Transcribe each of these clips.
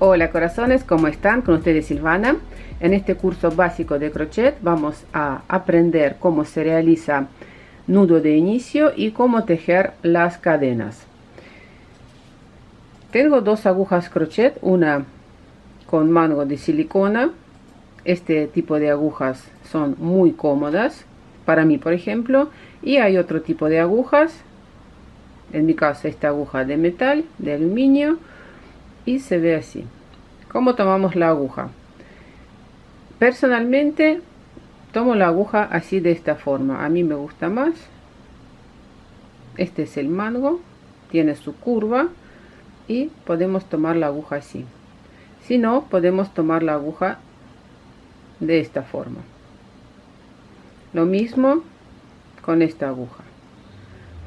Hola corazones, ¿cómo están? Con ustedes Silvana. En este curso básico de crochet vamos a aprender cómo se realiza nudo de inicio y cómo tejer las cadenas. Tengo dos agujas crochet, una con mango de silicona. Este tipo de agujas son muy cómodas para mí, por ejemplo, y hay otro tipo de agujas. En mi caso esta aguja de metal, de aluminio, y se ve así. ¿Cómo tomamos la aguja? Personalmente tomo la aguja así, de esta forma. A mí me gusta más. Este es el mango, tiene su curva y podemos tomar la aguja así. Si no, podemos tomar la aguja de esta forma. Lo mismo con esta aguja.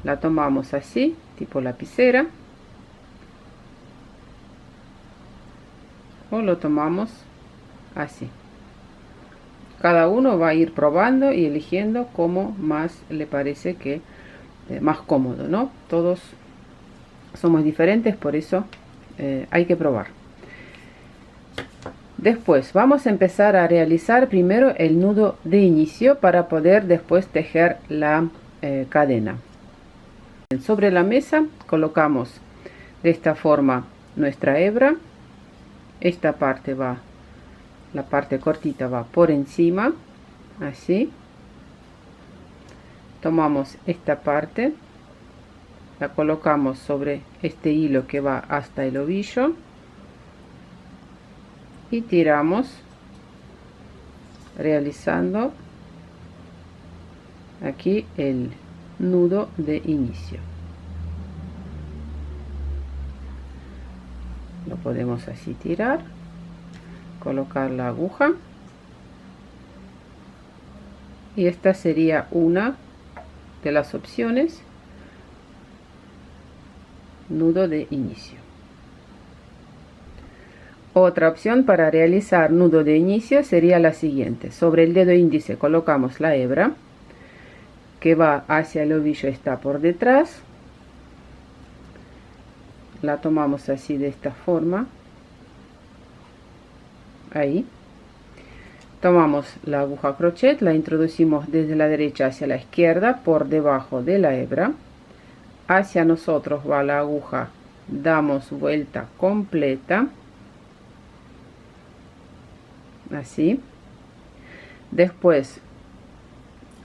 La tomamos así, tipo lapicera, o lo tomamos así. Cada uno va a ir probando y eligiendo como más le parece que más cómodo, ¿no? Todos somos diferentes, por eso hay que probar. Después vamos a empezar a realizar primero el nudo de inicio para poder después tejer la cadena. Sobre la mesa colocamos de esta forma nuestra hebra. Esta parte va, la parte cortita va por encima, así. Tomamos esta parte, la colocamos sobre este hilo que va hasta el ovillo y tiramos, realizando aquí el nudo de inicio. Lo podemos así tirar, colocar la aguja, y esta sería una de las opciones, nudo de inicio. Otra opción para realizar nudo de inicio sería la siguiente: sobre el dedo índice colocamos la hebra que va hacia el ovillo, está por detrás, la tomamos así, de esta forma, ahí. Tomamos la aguja crochet, la introducimos desde la derecha hacia la izquierda por debajo de la hebra. Hacia nosotros va la aguja, damos vuelta completa, así. Después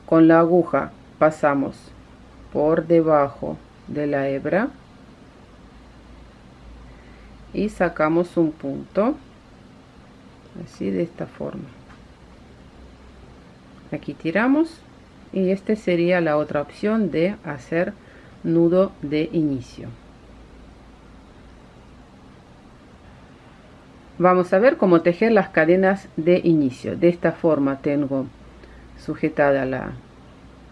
con la aguja pasamos por debajo de la hebra y sacamos un punto, así, de esta forma. Aquí tiramos, y esta sería la otra opción de hacer nudo de inicio. Vamos a ver cómo tejer las cadenas de inicio. De esta forma tengo sujetada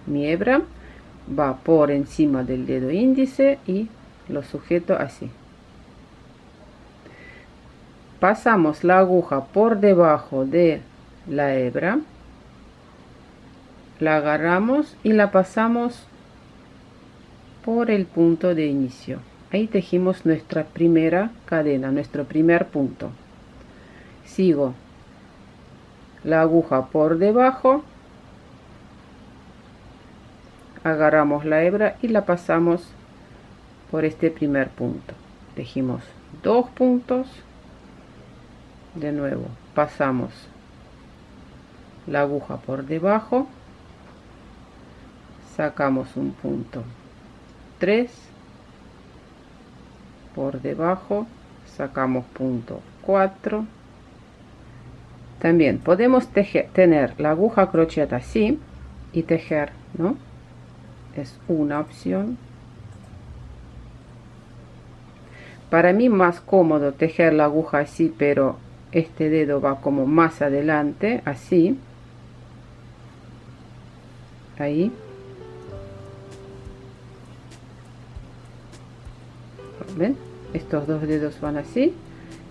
mi hebra, va por encima del dedo índice y lo sujeto así. Pasamos la aguja por debajo de la hebra, la agarramos y la pasamos por el punto de inicio. Ahí tejimos nuestra primera cadena, nuestro primer punto. Sigo la aguja por debajo, agarramos la hebra y la pasamos por este primer punto. Tejimos dos puntos. De nuevo pasamos la aguja por debajo, sacamos un punto 3, por debajo sacamos punto 4. También podemos tener la aguja crochet así y tejer, ¿no? Es una opción. Para mí más cómodo tejer la aguja así, pero este dedo va como más adelante, así, ahí. ¿Ven? Estos dos dedos van así,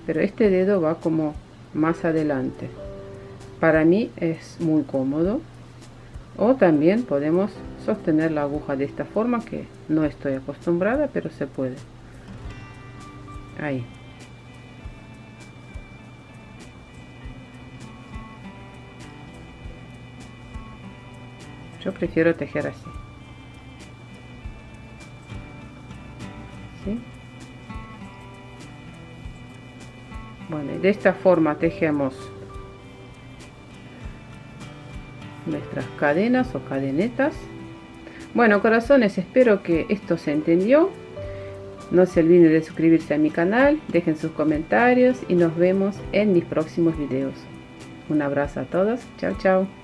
pero este dedo va como más adelante. Para mí es muy cómodo. O también podemos sostener la aguja de esta forma, que no estoy acostumbrada, pero se puede. Ahí. Yo prefiero tejer así. ¿Sí? Bueno, y de esta forma tejemos nuestras cadenas o cadenetas. Bueno, corazones, espero que esto se entendió. No se olviden de suscribirse a mi canal, dejen sus comentarios y nos vemos en mis próximos videos. Un abrazo a todos, chao chao.